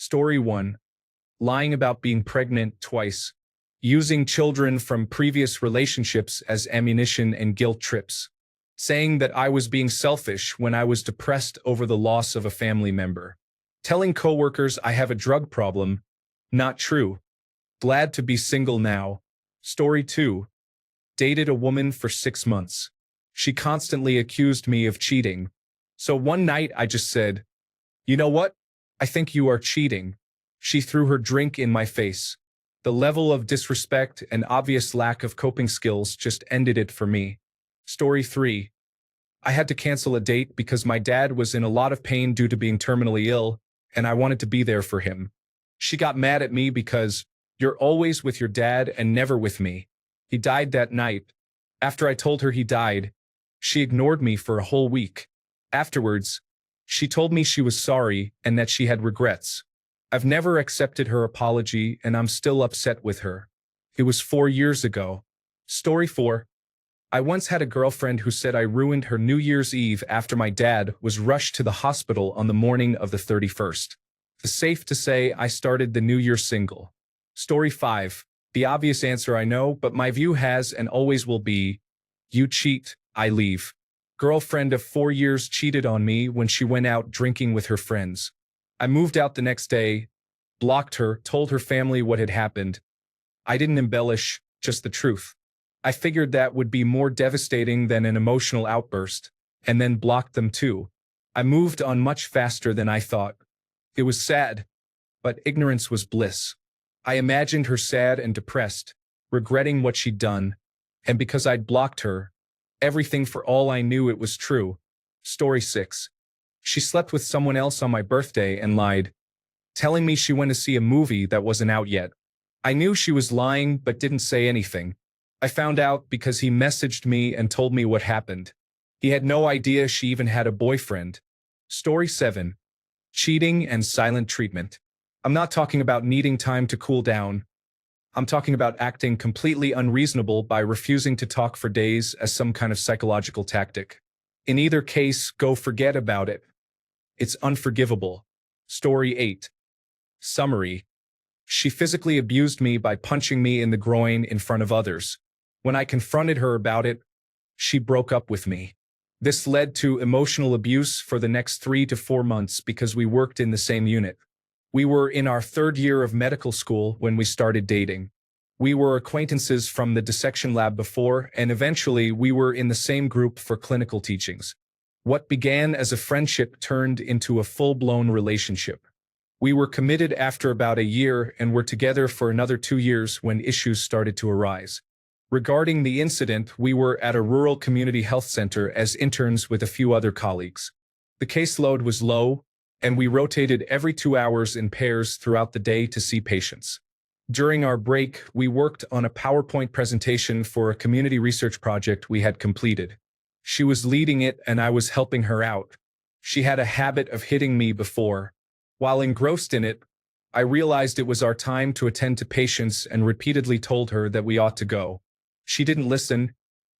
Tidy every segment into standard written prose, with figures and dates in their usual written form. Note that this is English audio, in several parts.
Story 1. Lying about being pregnant twice. Using children from previous relationships as ammunition and guilt trips. Saying that I was being selfish when I was depressed over the loss of a family member. Telling coworkers I have a drug problem. Not true. Glad to be single now. Story 2. Dated a woman for 6 months. She constantly accused me of cheating. So one night I just said, "You know what? I think you are cheating." She threw her drink in my face. The level of disrespect and obvious lack of coping skills just ended it for me. Story 3. I had to cancel a date because my dad was in a lot of pain due to being terminally ill, and I wanted to be there for him. She got mad at me because, "You're always with your dad and never with me." He died that night. After I told her he died, she ignored me for a whole week. Afterwards, she told me she was sorry and that she had regrets. I've never accepted her apology and I'm still upset with her. It was 4 years ago. Story 4. I once had a girlfriend who said I ruined her New Year's Eve after my dad was rushed to the hospital on the morning of the 31st. It's safe to say I started the New Year single. Story 5. The obvious answer I know, but my view has and always will be, you cheat, I leave. Girlfriend of 4 years cheated on me when she went out drinking with her friends. I moved out the next day, blocked her, told her family what had happened. I didn't embellish, just the truth. I figured that would be more devastating than an emotional outburst, and then blocked them too. I moved on much faster than I thought. It was sad, but ignorance was bliss. I imagined her sad and depressed, regretting what she'd done, and because I'd blocked her, everything for all I knew it was true. Story 6. She slept with someone else on my birthday and lied, telling me she went to see a movie that wasn't out yet. I knew she was lying but didn't say anything. I found out because he messaged me and told me what happened. He had no idea she even had a boyfriend. Story 7. Cheating and silent treatment. I'm not talking about needing time to cool down. I'm talking about acting completely unreasonable by refusing to talk for days as some kind of psychological tactic. In either case, go forget about it. It's unforgivable. Story 8. Summary. She physically abused me by punching me in the groin in front of others. When I confronted her about it, she broke up with me. This led to emotional abuse for the next 3 to 4 months because we worked in the same unit. We were in our 3rd year of medical school when we started dating. We were acquaintances from the dissection lab before, and eventually we were in the same group for clinical teachings. What began as a friendship turned into a full-blown relationship. We were committed after about a year and were together for another 2 years when issues started to arise. Regarding the incident, we were at a rural community health center as interns with a few other colleagues. The caseload was low, and we rotated every 2 hours in pairs throughout the day to see patients. During our break, we worked on a PowerPoint presentation for a community research project we had completed. She was leading it and I was helping her out. She had a habit of hitting me before. While engrossed in it, I realized it was our time to attend to patients and repeatedly told her that we ought to go. She didn't listen,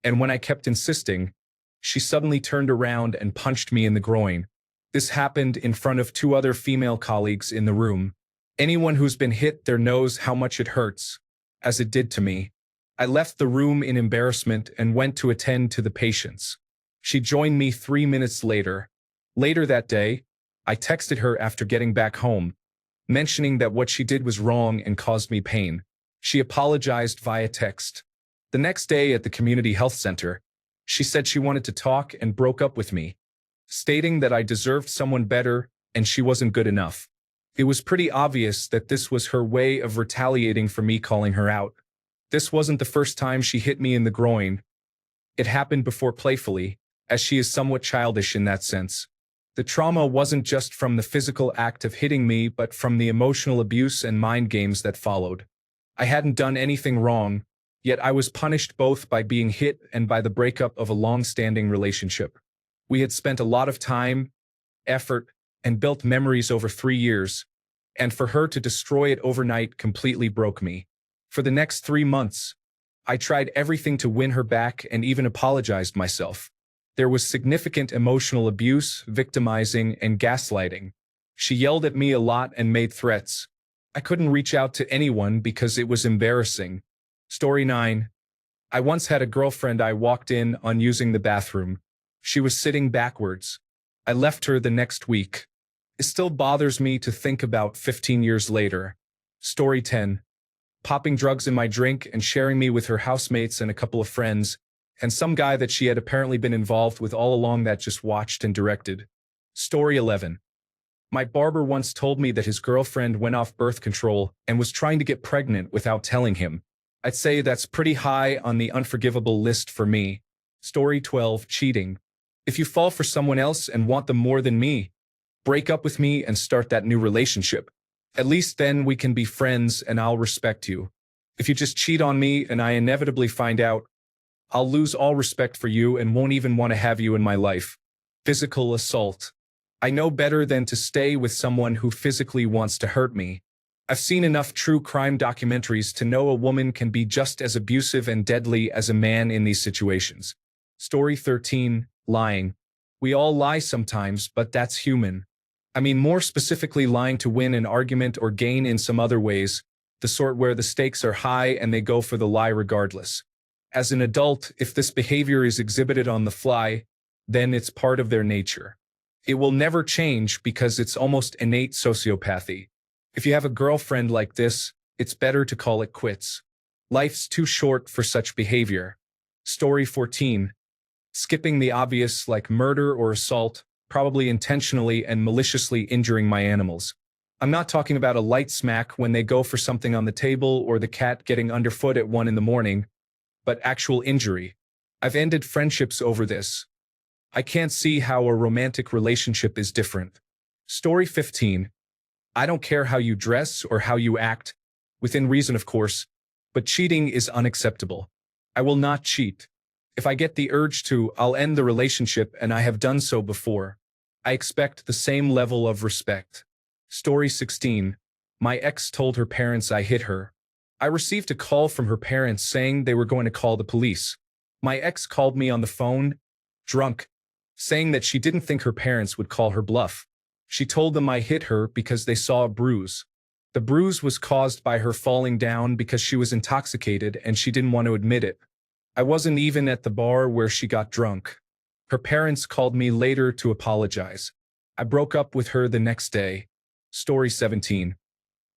and when I kept insisting, she suddenly turned around and punched me in the groin. This happened in front of 2 other female colleagues in the room. Anyone who's been hit there knows how much it hurts, as it did to me. I left the room in embarrassment and went to attend to the patients. She joined me 3 minutes later. Later that day, I texted her after getting back home, mentioning that what she did was wrong and caused me pain. She apologized via text. The next day at the community health center, she said she wanted to talk and broke up with me, stating that I deserved someone better and she wasn't good enough. It was pretty obvious that this was her way of retaliating for me calling her out. This wasn't the first time she hit me in the groin. It happened before playfully, as she is somewhat childish in that sense. The trauma wasn't just from the physical act of hitting me but from the emotional abuse and mind games that followed. I hadn't done anything wrong, yet I was punished both by being hit and by the breakup of a long-standing relationship. We had spent a lot of time, effort, and built memories over 3 years, and for her to destroy it overnight completely broke me. For the next 3 months, I tried everything to win her back and even apologized myself. There was significant emotional abuse, victimizing, and gaslighting. She yelled at me a lot and made threats. I couldn't reach out to anyone because it was embarrassing. Story 9. I once had a girlfriend I walked in on using the bathroom. She was sitting backwards. I left her the next week. It still bothers me to think about 15 years later. Story 10. Popping drugs in my drink and sharing me with her housemates and a couple of friends, and some guy that she had apparently been involved with all along that just watched and directed. Story 11. My barber once told me that his girlfriend went off birth control and was trying to get pregnant without telling him. I'd say that's pretty high on the unforgivable list for me. Story 12. Cheating. If you fall for someone else and want them more than me, break up with me and start that new relationship. At least then we can be friends and I'll respect you. If you just cheat on me and I inevitably find out, I'll lose all respect for you and won't even want to have you in my life. Physical assault. I know better than to stay with someone who physically wants to hurt me. I've seen enough true crime documentaries to know a woman can be just as abusive and deadly as a man in these situations. Story 13. Lying. We all lie sometimes, but that's human. I mean, more specifically, lying to win an argument or gain in some other ways, the sort where the stakes are high and they go for the lie regardless. As an adult, if this behavior is exhibited on the fly, then it's part of their nature. It will never change because it's almost innate sociopathy. If you have a girlfriend like this, it's better to call it quits. Life's too short for such behavior. Story 14. Skipping the obvious like murder or assault, probably intentionally and maliciously injuring my animals. I'm not talking about a light smack when they go for something on the table or the cat getting underfoot at 1 a.m, but actual injury. I've ended friendships over this. I can't see how a romantic relationship is different. Story 15. I don't care how you dress or how you act, within reason of course, but cheating is unacceptable. I will not cheat. If I get the urge to, I'll end the relationship, and I have done so before. I expect the same level of respect. Story 16. My ex told her parents I hit her. I received a call from her parents saying they were going to call the police. My ex called me on the phone, drunk, saying that she didn't think her parents would call her bluff. She told them I hit her because they saw a bruise. The bruise was caused by her falling down because she was intoxicated and she didn't want to admit it. I wasn't even at the bar where she got drunk. Her parents called me later to apologize. I broke up with her the next day. Story 17.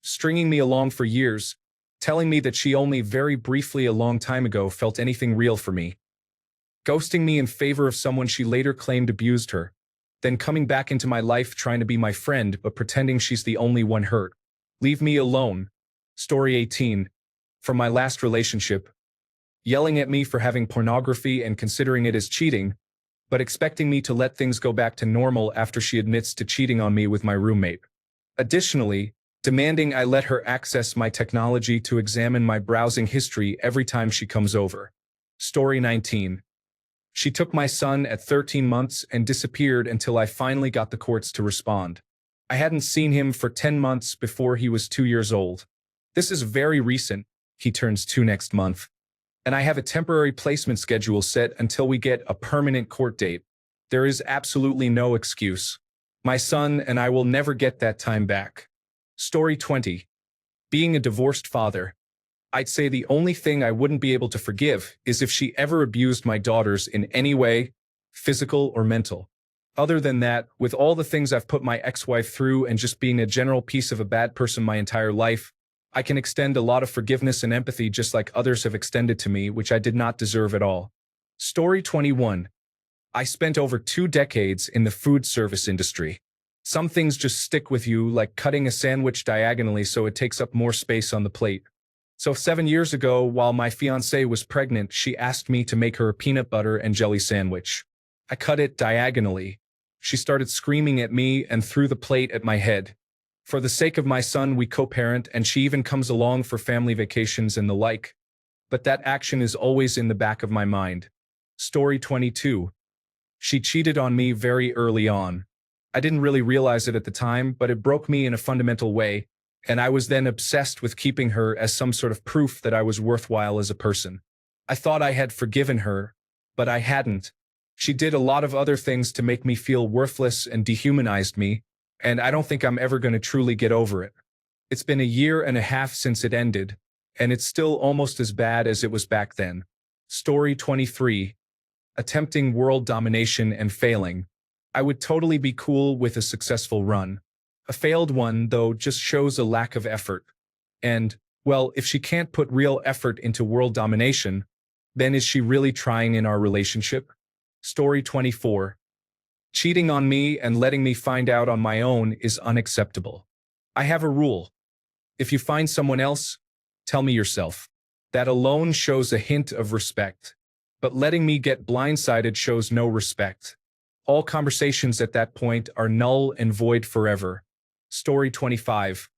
Stringing me along for years, telling me that she only very briefly a long time ago felt anything real for me. Ghosting me in favor of someone she later claimed abused her. Then coming back into my life trying to be my friend but pretending she's the only one hurt. Leave me alone. Story 18. From my last relationship. Yelling at me for having pornography and considering it as cheating, but expecting me to let things go back to normal after she admits to cheating on me with my roommate. Additionally, demanding I let her access my technology to examine my browsing history every time she comes over. Story 19. She took my son at 13 months and disappeared until I finally got the courts to respond. I hadn't seen him for 10 months before he was 2 years old. This is very recent. He turns 2 next month. And I have a temporary placement schedule set until we get a permanent court date. There is absolutely no excuse. My son and I will never get that time back. Story 20. Being a divorced father. I'd say the only thing I wouldn't be able to forgive is if she ever abused my daughters in any way, physical or mental. Other than that, with all the things I've put my ex-wife through and just being a general piece of a bad person my entire life, I can extend a lot of forgiveness and empathy just like others have extended to me, which I did not deserve at all. Story 21. I spent over 2 decades in the food service industry. Some things just stick with you, like cutting a sandwich diagonally so it takes up more space on the plate. So 7 years ago, while my fiancée was pregnant, she asked me to make her a peanut butter and jelly sandwich. I cut it diagonally. She started screaming at me and threw the plate at my head. For the sake of my son, we co-parent, and she even comes along for family vacations and the like. But that action is always in the back of my mind. Story 22. She cheated on me very early on. I didn't really realize it at the time, but it broke me in a fundamental way, and I was then obsessed with keeping her as some sort of proof that I was worthwhile as a person. I thought I had forgiven her, but I hadn't. She did a lot of other things to make me feel worthless and dehumanized me, and I don't think I'm ever going to truly get over it. It's been a year and a half since it ended, and it's still almost as bad as it was back then. Story 23. Attempting world domination and failing. I would totally be cool with a successful run. A failed one, though, just shows a lack of effort. And, well, if she can't put real effort into world domination, then is she really trying in our relationship? Story 24. Cheating on me and letting me find out on my own is unacceptable. I have a rule. If you find someone else, tell me yourself. That alone shows a hint of respect. But letting me get blindsided shows no respect. All conversations at that point are null and void forever. Story 25.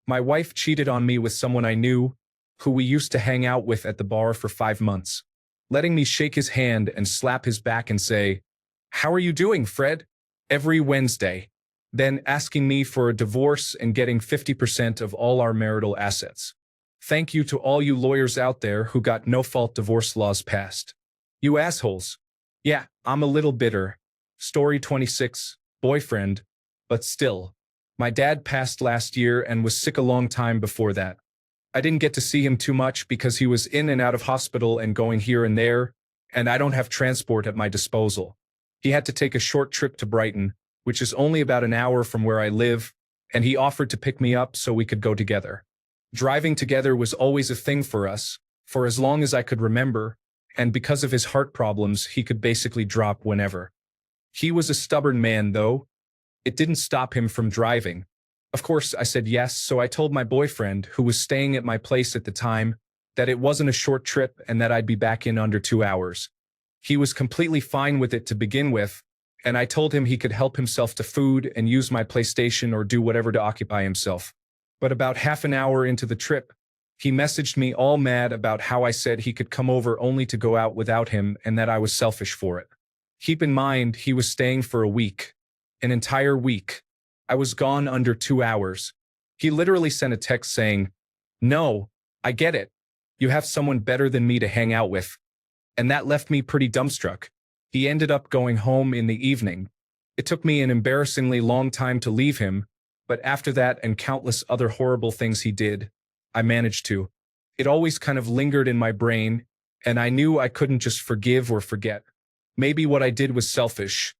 My wife cheated on me with someone I knew, who we used to hang out with at the bar for 5 months. Letting me shake his hand and slap his back and say, "How are you doing, Fred?" every Wednesday. Then asking me for a divorce and getting 50% of all our marital assets. Thank you to all you lawyers out there who got no-fault divorce laws passed. You assholes. Yeah, I'm a little bitter. Story 26. Boyfriend. But still. My dad passed last year and was sick a long time before that. I didn't get to see him too much because he was in and out of hospital and going here and there, and I don't have transport at my disposal. He had to take a short trip to Brighton, which is only about an hour from where I live, and he offered to pick me up so we could go together. Driving together was always a thing for us, for as long as I could remember, and because of his heart problems, he could basically drop whenever. He was a stubborn man, though. It didn't stop him from driving. Of course, I said yes, so I told my boyfriend, who was staying at my place at the time, that it wasn't a short trip and that I'd be back in under 2 hours. He was completely fine with it to begin with, and I told him he could help himself to food and use my PlayStation or do whatever to occupy himself. But about half an hour into the trip, he messaged me all mad about how I said he could come over only to go out without him and that I was selfish for it. Keep in mind, he was staying for a week. An entire week. I was gone under 2 hours. He literally sent a text saying, "No, I get it. You have someone better than me to hang out with." And that left me pretty dumbstruck. He ended up going home in the evening. It took me an embarrassingly long time to leave him, but after that and countless other horrible things he did, I managed to. It always kind of lingered in my brain, and I knew I couldn't just forgive or forget. Maybe what I did was selfish.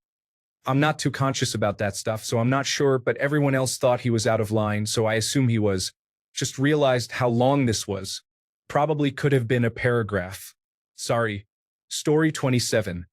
I'm not too conscious about that stuff, so I'm not sure, but everyone else thought he was out of line, so I assume he was. Just realized how long this was. Probably could have been a paragraph. Sorry. Story 27.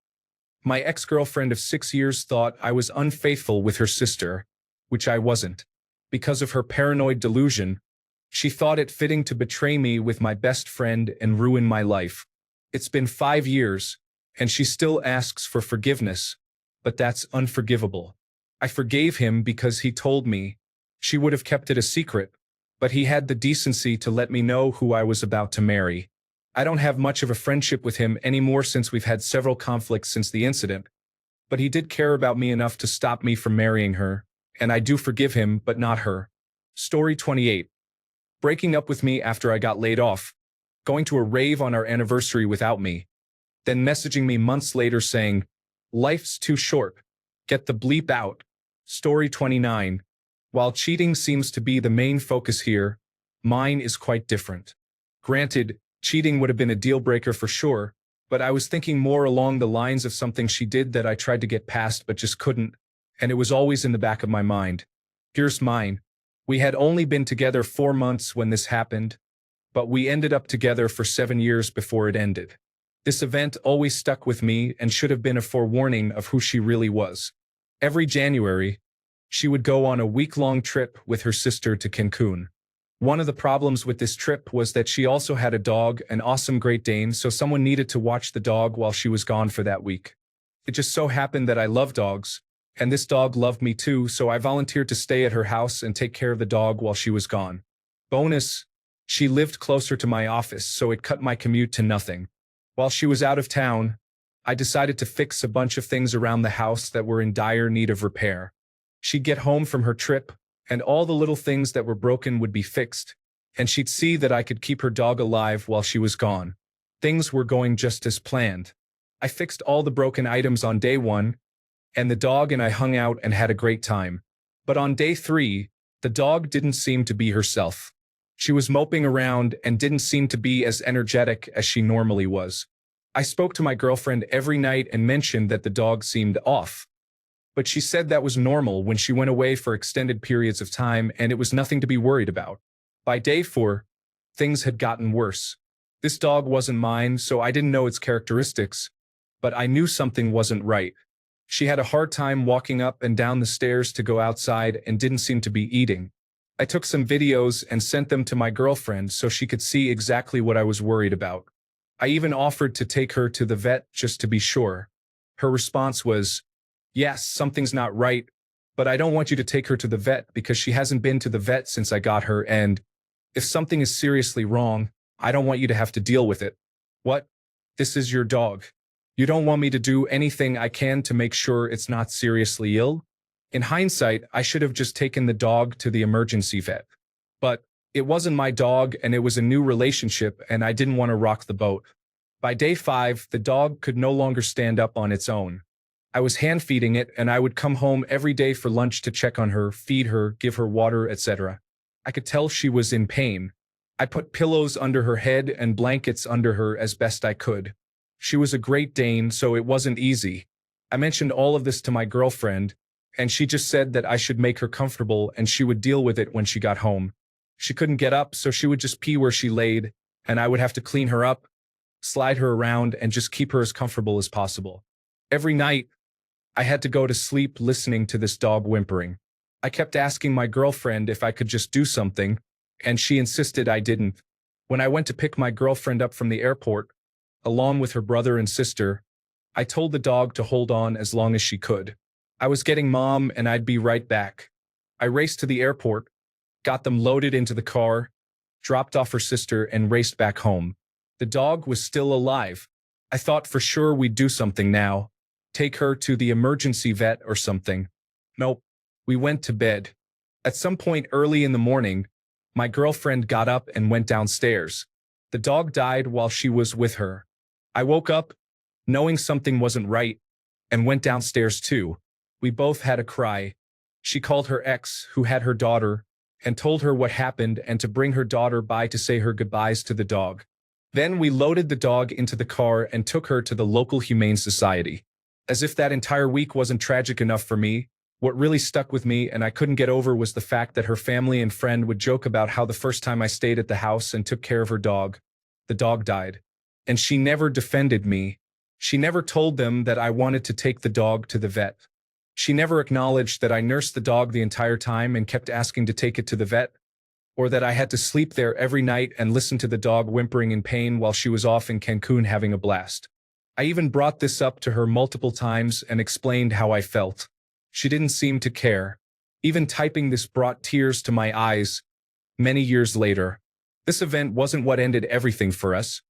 My ex-girlfriend of 6 years thought I was unfaithful with her sister, which I wasn't. Because of her paranoid delusion, she thought it fitting to betray me with my best friend and ruin my life. It's been 5 years, and she still asks for forgiveness, but that's unforgivable. I forgave him because he told me. She would have kept it a secret, but he had the decency to let me know who I was about to marry. I don't have much of a friendship with him anymore since we've had several conflicts since the incident, but he did care about me enough to stop me from marrying her, and I do forgive him, but not her. Story 28. Breaking up with me after I got laid off, going to a rave on our anniversary without me, then messaging me months later saying, "Life's too short. Get the bleep out." Story 29. While cheating seems to be the main focus here, mine is quite different. Granted, cheating would have been a deal breaker for sure, but I was thinking more along the lines of something she did that I tried to get past but just couldn't, and it was always in the back of my mind. Here's mine. We had only been together 4 months when this happened, but we ended up together for 7 years before it ended. This event always stuck with me and should have been a forewarning of who she really was. Every January, she would go on a week-long trip with her sister to Cancun. One of the problems with this trip was that she also had a dog, an awesome Great Dane, so someone needed to watch the dog while she was gone for that week. It just so happened that I love dogs, and this dog loved me too, so I volunteered to stay at her house and take care of the dog while she was gone. Bonus, she lived closer to my office, so it cut my commute to nothing. While she was out of town, I decided to fix a bunch of things around the house that were in dire need of repair. She'd get home from her trip, and all the little things that were broken would be fixed, and she'd see that I could keep her dog alive while she was gone. Things were going just as planned. I fixed all the broken items on day 1, and the dog and I hung out and had a great time. But on day 3, the dog didn't seem to be herself. She was moping around and didn't seem to be as energetic as she normally was. I spoke to my girlfriend every night and mentioned that the dog seemed off. But she said that was normal when she went away for extended periods of time and it was nothing to be worried about. By day 4, things had gotten worse. This dog wasn't mine, so I didn't know its characteristics, but I knew something wasn't right. She had a hard time walking up and down the stairs to go outside and didn't seem to be eating. I took some videos and sent them to my girlfriend so she could see exactly what I was worried about. I even offered to take her to the vet just to be sure. Her response was, "Yes, something's not right, but I don't want you to take her to the vet because she hasn't been to the vet since I got her, and if something is seriously wrong, I don't want you to have to deal with it." What? This is your dog. You don't want me to do anything I can to make sure it's not seriously ill? In hindsight, I should have just taken the dog to the emergency vet. But it wasn't my dog and it was a new relationship and I didn't want to rock the boat. By day 5, the dog could no longer stand up on its own. I was hand-feeding it and I would come home every day for lunch to check on her, feed her, give her water, etc. I could tell she was in pain. I put pillows under her head and blankets under her as best I could. She was a Great Dane, so it wasn't easy. I mentioned all of this to my girlfriend, and she just said that I should make her comfortable and she would deal with it when she got home. She couldn't get up, so she would just pee where she laid, and I would have to clean her up, slide her around, and just keep her as comfortable as possible. Every night, I had to go to sleep listening to this dog whimpering. I kept asking my girlfriend if I could just do something, and she insisted I didn't. When I went to pick my girlfriend up from the airport, along with her brother and sister, I told the dog to hold on as long as she could. I was getting Mom and I'd be right back. I raced to the airport, got them loaded into the car, dropped off her sister and raced back home. The dog was still alive. I thought for sure we'd do something now. Take her to the emergency vet or something. Nope. We went to bed. At some point early in the morning, my girlfriend got up and went downstairs. The dog died while she was with her. I woke up, knowing something wasn't right, and went downstairs too. We both had a cry. She called her ex, who had her daughter, and told her what happened and to bring her daughter by to say her goodbyes to the dog. Then we loaded the dog into the car and took her to the local humane society. As if that entire week wasn't tragic enough for me, what really stuck with me and I couldn't get over was the fact that her family and friend would joke about how the first time I stayed at the house and took care of her dog, the dog died. And she never defended me. She never told them that I wanted to take the dog to the vet. She never acknowledged that I nursed the dog the entire time and kept asking to take it to the vet, or that I had to sleep there every night and listen to the dog whimpering in pain while she was off in Cancun having a blast. I even brought this up to her multiple times and explained how I felt. She didn't seem to care. Even typing this brought tears to my eyes. Many years later, this event wasn't what ended everything for us,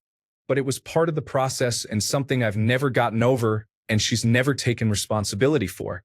but it was part of the process and something I've never gotten over and she's never taken responsibility for.